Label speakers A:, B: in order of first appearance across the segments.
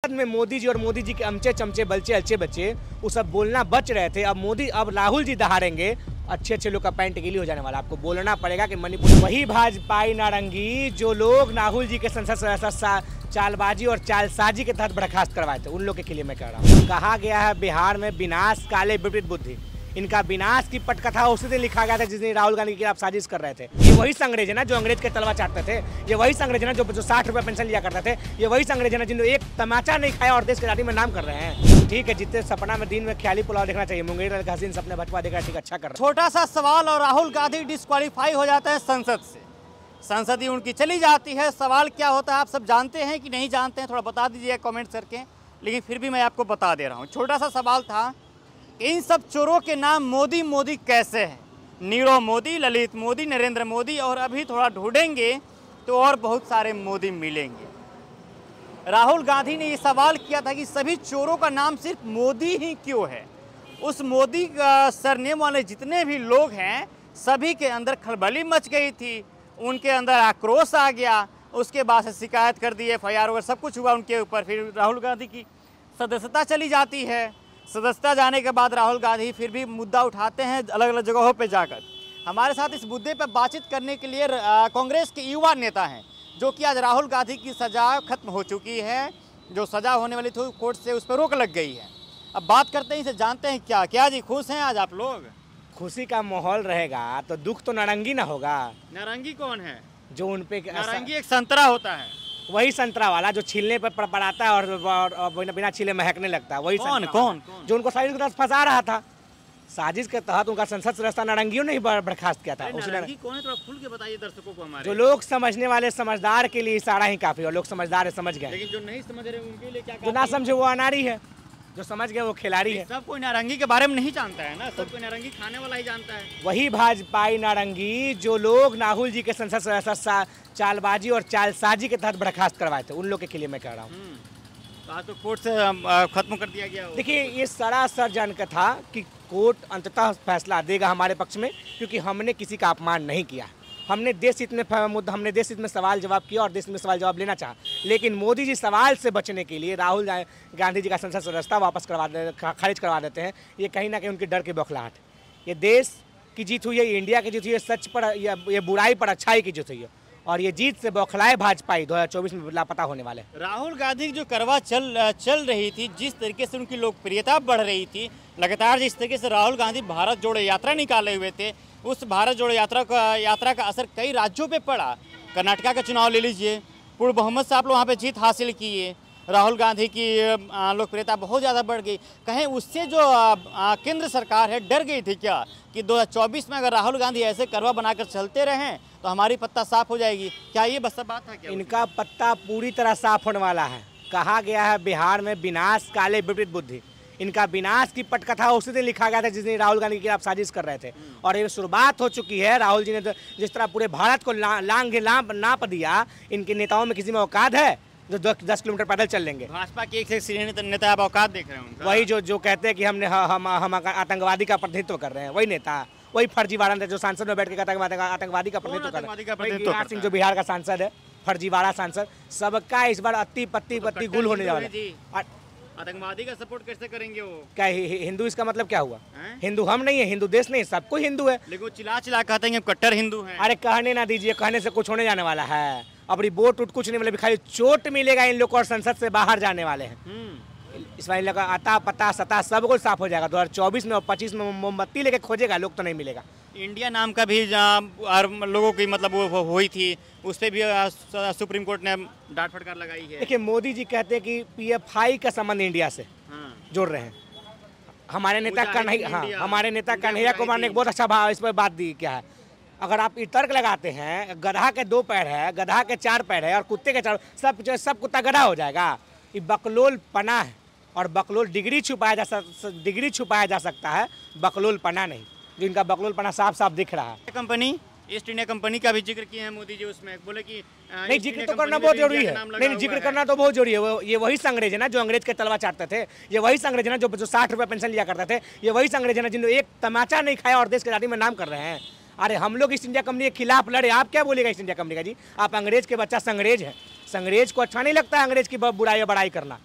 A: बाद में मोदी जी और मोदी जी के अमचे चमचे बलचे अलचे बच्चे वो सब बोलना बच रहे थे। अब राहुल जी दहाड़ेंगे, अच्छे लोग का पैंट गीली हो जाने वाला। आपको बोलना पड़ेगा कि मणिपुर वही भाजपाई नारंगी जो लोग राहुल जी के संसद सदस्य चालबाजी और चालसाजी के तहत बर्खास्त करवाए थे, उन लोगों के लिए मैं कह रहा हूँ। कहा गया है बिहार में विनाश काले विपरीत बुद्धि। इनका विनाश की पटकथा उसी दिन लिखा गया था जिस दिन राहुल गांधी के खिलाफ साजिश कर रहे थे। ये वही संग्रेज है ना जो अंग्रेज के तलवा चाटते थे, ये वही संग्रेज है ना जो 60 रुपये पेंशन लिया करते थे, ये वही संग्रेज है ना जिन्होंने एक तमाचा नहीं खाया और देश के आजादी में नाम कर रहे हैं। ठीक है, जितने सपना में दिन में ख्याली पुलाव देखना चाहिए, मुंगेर हसीन सपने भटवा देखना ठीक अच्छा कर रहे हैं।
B: छोटा सा सवाल और राहुल गांधी डिस्क्वालीफाई हो जाता है संसद से, संसद ही उनकी चली जाती है। सवाल क्या होता है आप सब जानते हैं कि नहीं जानते हैं, थोड़ा बता दीजिए कमेंट करके, लेकिन फिर भी मैं आपको बता दे रहा हूँ। छोटा सा सवाल था, इन सब चोरों के नाम मोदी मोदी कैसे हैं? नीरव मोदी, ललित मोदी, नरेंद्र मोदी, और अभी थोड़ा ढूंढेंगे तो और बहुत सारे मोदी मिलेंगे। राहुल गांधी ने ये सवाल किया था कि सभी चोरों का नाम सिर्फ मोदी ही क्यों है। उस मोदी का सरनेम वाले जितने भी लोग हैं सभी के अंदर खलबली मच गई थी, उनके अंदर आक्रोश आ गया। उसके बाद से शिकायत कर दी, FIR वगैरह सब कुछ हुआ उनके ऊपर। फिर राहुल गांधी की सदस्यता चली जाती है। सदस्यता जाने के बाद राहुल गांधी फिर भी मुद्दा उठाते हैं अलग अलग जगहों पे जाकर। हमारे साथ इस मुद्दे पर बातचीत करने के लिए कांग्रेस के युवा नेता हैं, जो कि आज राहुल गांधी की सज़ा खत्म हो चुकी है, जो सज़ा होने वाली थी कोर्ट से उस पर रोक लग गई है। अब बात करते हैं, इसे जानते हैं क्या जी खुश हैं आज आप लोग?
A: खुशी का माहौल रहेगा तो दुख तो नारंगी ना होगा।
B: नारंगी कौन है?
A: जो उन पे
B: नारंगी एक संतरा होता है,
A: वही संतरा वाला जो छीलने पर पड़ाता है और बिना छीले महकने लगता है, वही
B: कौन
A: जो उनको साजिश के तहत फंसा रहा था। साजिश के तहत उनका संसद सदस्य नारंगियों ने ही बर्खास्त किया था।
B: नारंगी कौन है, थोड़ा खुल के बताइए दर्शकों को हमारे।
A: जो लोग समझने वाले समझदार के लिए इशारा ही काफी, और लोग समझदार है समझ गए।
B: लेकिन जो नहीं समझ रहे उनके लिए क्या?
A: जो ना समझे वो अनारी है, जो समझ गए वो खिलाड़ी है।
B: सब कोई नारंगी के बारे में नहीं जानता है ना, सब कोई नारंगी खाने वाला ही जानता है।
A: वही भाजपाई नारंगी जो लोग राहुल जी के संसद सदस्य चालबाजी और चालसाजी के तहत बर्खास्त करवाए थे, उन लोगों के लिए मैं कह रहा हूँ।
B: आज तो कोर्ट से खत्म कर दिया गया।
A: देखिए, ये सरासर जानकर था कि कोर्ट अंततः फैसला देगा हमारे पक्ष में, क्योंकि हमने किसी का अपमान नहीं किया। हमने देश हित में सवाल जवाब किया और देश में सवाल जवाब लेना चाहा। लेकिन मोदी जी सवाल से बचने के लिए राहुल गांधी जी का संसद सदस्यता वापस खारिज करवा देते हैं। ये कहीं ना कहीं उनके डर की बौखलाहट। ये देश की जीत हुई है, इंडिया की जीत हुई है, सच पर ये बुराई पर अच्छाई की जीत हुई है, और ये जीत से बौखलाए भाजपाई 2024 में लापता होने वाले।
B: राहुल गांधी की जो करवा चल रही थी, जिस तरीके से उनकी लोकप्रियता बढ़ रही थी, लगातार जिस तरीके से राहुल गांधी भारत जोड़ो यात्रा निकाले हुए थे, उस भारत जोड़ो यात्रा का असर कई राज्यों पे पड़ा। कर्नाटका का चुनाव ले लीजिए, पूर्ण बहुमत से आप लोग वहाँ पे जीत हासिल किए। राहुल गांधी की लोकप्रियता बहुत ज़्यादा बढ़ गई। कहीं उससे जो केंद्र सरकार है डर गई थी क्या कि 2024 में अगर राहुल गांधी ऐसे करवा बनाकर चलते रहें तो हमारी पत्ता साफ हो जाएगी? क्या ये बस बात था क्या?
A: इनका पत्ता पूरी तरह साफ होने वाला है। कहा गया है बिहार में विनाश काले विपरीत बुद्धि। इनका विनाश की पटकथा उसी दिन लिखा गया था जिस दिन राहुल गांधी के खिलाफ साजिश कर रहे थे, और ये शुरुआत हो चुकी है। राहुल जी ने जिस तरह पूरे भारत को नाप दिया, इनके नेताओं में किसी में औकात है जो 10 किलोमीटर पैदल चल लेंगे?
B: भाजपा के एक सीनियर नेता आप औकात देख रहे हैं?
A: वही जो कहते हैं कि हम आतंकवादी का प्रतिनिधित्व कर रहे हैं, वही नेता, वही फर्जीवाड़ा जो सांसद में बैठ के कहता है आतंकवादी का प्रतिनिधित्व कर रहे हैं। गिरिराज सिंह जो बिहार का सांसद है, फर्जीवाड़ा सांसद, सबका इस बार अति पत्ती गुल होने जा रहा है।
B: आतंकवादी का सपोर्ट कैसे करेंगे वो? क्या
A: हिंदू इसका मतलब क्या हुआ? हिंदू हम नहीं है, हिंदू देश नहीं, सब कोई हिंदू है।
B: लेकिन वो चिल्ला कहते हैं कट्टर हिंदू हैं।
A: अरे कहने ना दीजिए, कहने से कुछ होने जाने वाला है। अब रिपोर्ट कुछ नहीं मिले, खाली चोट मिलेगा इन लोग को, और संसद से बाहर जाने वाले हैं। इस बार लगा आता पता सता सब कुछ साफ हो जाएगा। 2024 में और 25 में मोमबत्ती लेके खोजेगा, लोग तो नहीं मिलेगा।
B: इंडिया नाम का भी लोगों की मतलब वो हुई थी, उस पर भी सुप्रीम कोर्ट ने डांट फटकार लगाई है।
A: देखिए, मोदी जी कहते हैं कि PFI का संबंध इंडिया से जोड़ रहे हैं। हमारे नेता कन्हैया कुमार ने एक बहुत अच्छा भाव इस पर बात दी। क्या है, अगर आप तर्क लगाते हैं गधा के 2 पैर है, गधा के 4 पैर है और कुत्ते के 4, सब कुत्ता गधा हो जाएगा? ये बकलोल पना है, और बकलोल डिग्री छुपाया जा सकता है, बकलोल पना नहीं। जो इनका बकलोल पना साफ साफ दिख रहा है।
B: कंपनी ईस्ट इंडिया कंपनी का भी जिक्र किया है मोदी जी, उसमें बोले कि
A: नहीं, जिक्र तो करना बहुत जरूरी है। नहीं, जिक्र करना तो बहुत जरूरी है। ये वही संग्रेज है ना जो अंग्रेज के तलवा चाटते थे, ये वही संग्रेज है ना जो 60 रुपये पेंशन लिया करते थे, ये वही संग्रेज है ना जिन्होंने एक तमाचा नहीं खाया और देश के आजादी में नाम कर रहे हैं। अरे हम लोग ईस्ट इंडिया कंपनी के खिलाफ लड़े, आप क्या बोलेगा ईस्ट इंडिया कंपनी का? जी, आप अंग्रेज के बच्चा संग्रेज है। संग्रेज को अच्छा नहीं लगता है अंग्रेज की बुराई या बड़ाई करना।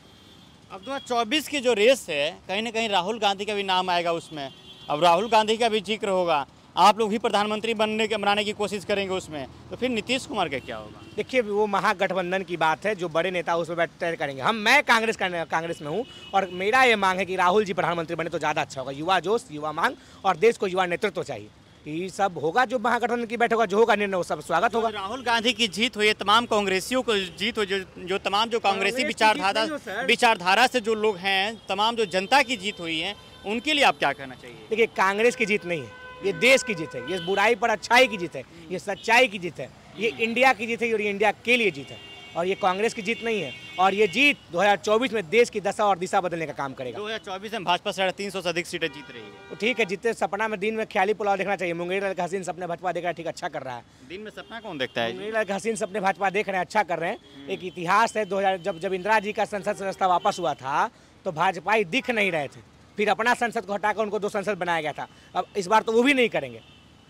B: अब 2024 की जो रेस है कहीं ना कहीं राहुल गांधी का भी नाम आएगा उसमें। अब राहुल गांधी का भी जिक्र होगा, आप लोग ही प्रधानमंत्री बनाने की कोशिश करेंगे उसमें, तो फिर नीतीश कुमार का क्या होगा?
A: देखिए वो महागठबंधन की बात है, जो बड़े नेता उसमें बैठ तय करेंगे। मैं कांग्रेस में हूँ और मेरा ये मांग है कि राहुल जी प्रधानमंत्री बने तो ज़्यादा अच्छा होगा। युवा जोश, युवा मांग और देश को युवा नेतृत्व चाहिए। ये सब होगा, जो महागठबंधन की बैठक होगा, जो होगा निर्णय वो सब स्वागत होगा।
B: राहुल गांधी की जीत हुई है, तमाम कांग्रेसियों को जीत हो, जो तमाम जो कांग्रेसी विचारधारा से जो लोग हैं, तमाम जो जनता की जीत हुई है, उनके लिए आप क्या कहना चाहिए?
A: देखिए कांग्रेस की जीत नहीं है, ये देश की जीत है, ये बुराई पर अच्छाई की जीत है, ये सच्चाई की जीत है, ये इंडिया की जीत है और ये इंडिया के लिए जीत है और ये कांग्रेस की जीत नहीं है। और ये जीत 2024 में देश की दशा और दिशा बदलने का काम करेगा।
B: 2024 में भाजपा 350 से अधिक सीटें जीत रही है।
A: तो ठीक है, जितने सपना में दिन में ख्याली पुलाव देखना चाहिए। मुंगेर लाल हसीन सपने भाजपा देख रहा है, ठीक अच्छा कर रहा है।
B: दिन में सपना कौन देखता है?
A: मुंगेर लाल हसीन सपने भाजपा देख रहे हैं, अच्छा कर रहे हैं। एक इतिहास है, 2000 जब इंदिरा जी का संसद व्यवस्था वापस हुआ था तो भाजपाई दिख नहीं रहे थे, फिर अपना संसद को हटाकर उनको 2 संसद बनाया गया था। अब इस बार तो वो भी नहीं करेंगे,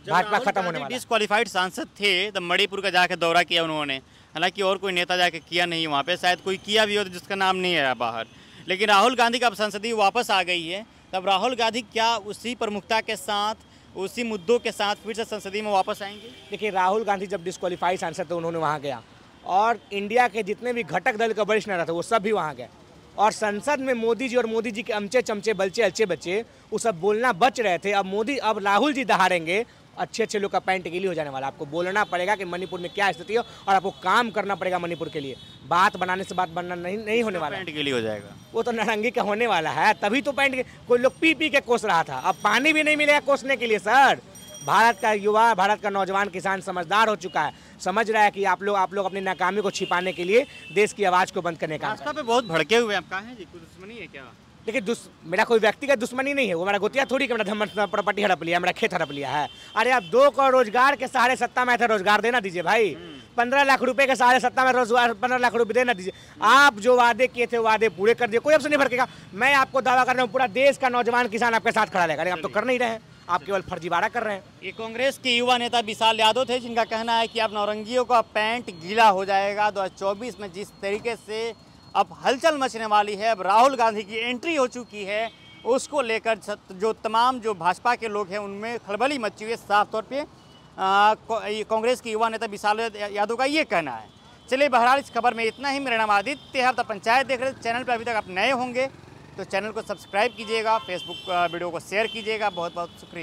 A: भाजपा खत्म होने वाला है।
B: डिस्क्वालीफाइड सांसद थे, तब मणिपुर का जाके दौरा किया उन्होंने, हालांकि और कोई नेता जाके किया नहीं वहाँ पे, शायद कोई किया भी हो तो जिसका नाम नहीं है बाहर। लेकिन राहुल गांधी का अब संसदीय वापस आ गई है, तब राहुल गांधी क्या उसी प्रमुखता के साथ, उसी मुद्दों के साथ फिर से संसदीय में वापस आएंगे?
A: देखिए राहुल गांधी जब डिस्क्वालीफाई सांसद थे उन्होंने वहाँ गया और इंडिया के जितने भी घटक दल के वरिष्ठ नेता थे वो सब भी वहाँ गए और संसद में मोदी जी और मोदी जी के अमचे चमचे बलचे अलचे बच्चे वो सब बोलना बच रहे थे। अब राहुल जी दहाड़ेंगे, अच्छे लोग का पैंट गीली हो जाने वाला। आपको बोलना पड़ेगा कि मणिपुर में क्या स्थिति है और आपको काम करना पड़ेगा मणिपुर के लिए। बात बनाने से बात बनना नहीं होने वाला।
B: पैंट गीली हो जाएगा
A: वो तो नारंगी का होने वाला है, तभी तो पैंट कोई लोग पी के कोस रहा था। अब पानी भी नहीं मिलेगा कोसने के लिए। सर भारत का युवा, भारत का नौजवान किसान समझदार हो चुका है, समझ रहा है कि आप लोग अपनी नाकामी को छिपाने के लिए देश की आवाज़ को बंद करने का
B: रास्ता पे बहुत भड़के हुए आप। कहाँ हैं जी, कुछ दुश्मनी है क्या?
A: देखिए मेरा कोई व्यक्तिगत दुश्मनी नहीं है, वो मेरा गोतिया थोड़ी कि मेरा प्रॉपर्टी हड़प लिया, मेरा खेत हड़प लिया है। अरे आप 2 करोड़ रोजगार के सहारे सत्ता में थे, रोजगार देना दीजिए भाई। 15 लाख रुपए के सहारे सत्ता में रोजगार, 15 लाख रुपए देना दीजिए। आप जो वादे किए थे वादे पूरे कर दिए, कोई आपसे नहीं भड़केगा। मैं आपको दावा कर रहा हूँ पूरा देश का नौजवान किसान आपके साथ खड़ा रहेगा, लेकिन आप तो कर नहीं रहे हैं, आप केवल फर्जीवाड़ा कर रहे हैं।
B: ये कांग्रेस के युवा नेता विशाल यादव थे, जिनका कहना है कि अब नौरंगियों का पैंट गीला हो जाएगा। 2024 में जिस तरीके से अब हलचल मचने वाली है, अब राहुल गांधी की एंट्री हो चुकी है, उसको लेकर जो तमाम जो भाजपा के लोग हैं उनमें खलबली मची हुई है। साफ तौर पे कांग्रेस के युवा नेता विशाल यादव का ये कहना है। चलिए बहरहाल इस खबर में इतना ही। मेरा नाम आदित्य है, अब पंचायत देख रहे हैं। चैनल पर अभी तक आप नए होंगे तो चैनल को सब्सक्राइब कीजिएगा, फेसबुक वीडियो को शेयर कीजिएगा। बहुत बहुत शुक्रिया।